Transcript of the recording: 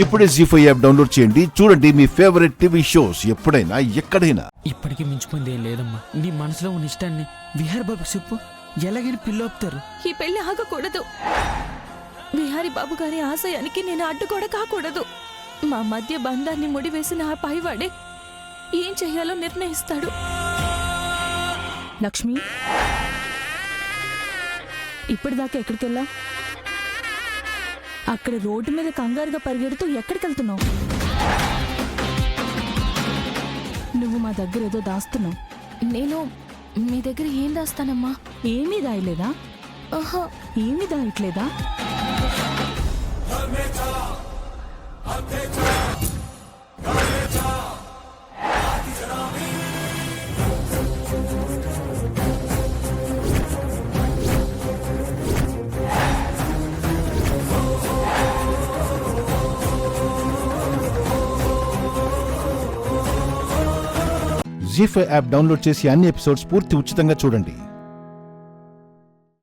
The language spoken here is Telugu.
ఇప్పుడే జీ5 యాప్ డౌన్లోడ్ చేయండి. చూడండి మీ ఫేవరెట్ టీవీ షోస్ ఎప్పుడైనా ఎక్కడైనా. ఇప్పటికీ మించిపోయింది ఏం లేదమ్మా. నీ మనసులో ఉన్న ఇష్టాన్ని విహార్ బాబుకి చెప్పు. ఎలాగైనా పిల్లొప్పుతారు. ఈ పెళ్లి ఆగకూడదు. విహారీ బాబు గారి ఆశయానికి నేను అడ్డు కూడా కాకూడదు. మా మధ్య బంధాన్ని ముడివేసిన ఆ పైవాడే ఏం చెయ్యాలో నిర్ణయిస్తాడు. లక్ష్మి, ఇప్పటిదాకా ఎక్కడికెళ్ళా? అక్కడ రోడ్డు మీద కంగారుగా పరిగెడుతూ ఎక్కడికెళ్తున్నావు? నువ్వు మా దగ్గర ఏదో దాస్తున్నావు. నేను మీ దగ్గర ఏం దాస్తానమ్మా? ఏమీ దాయలేదా? ఆహా, ఏమీ దాయట్లేదా? జీ5 యాప్ డౌన్లోడ్ చేసి అన్ని ఎపిసోడ్స్ పూర్తి ఉచితంగా చూడండి.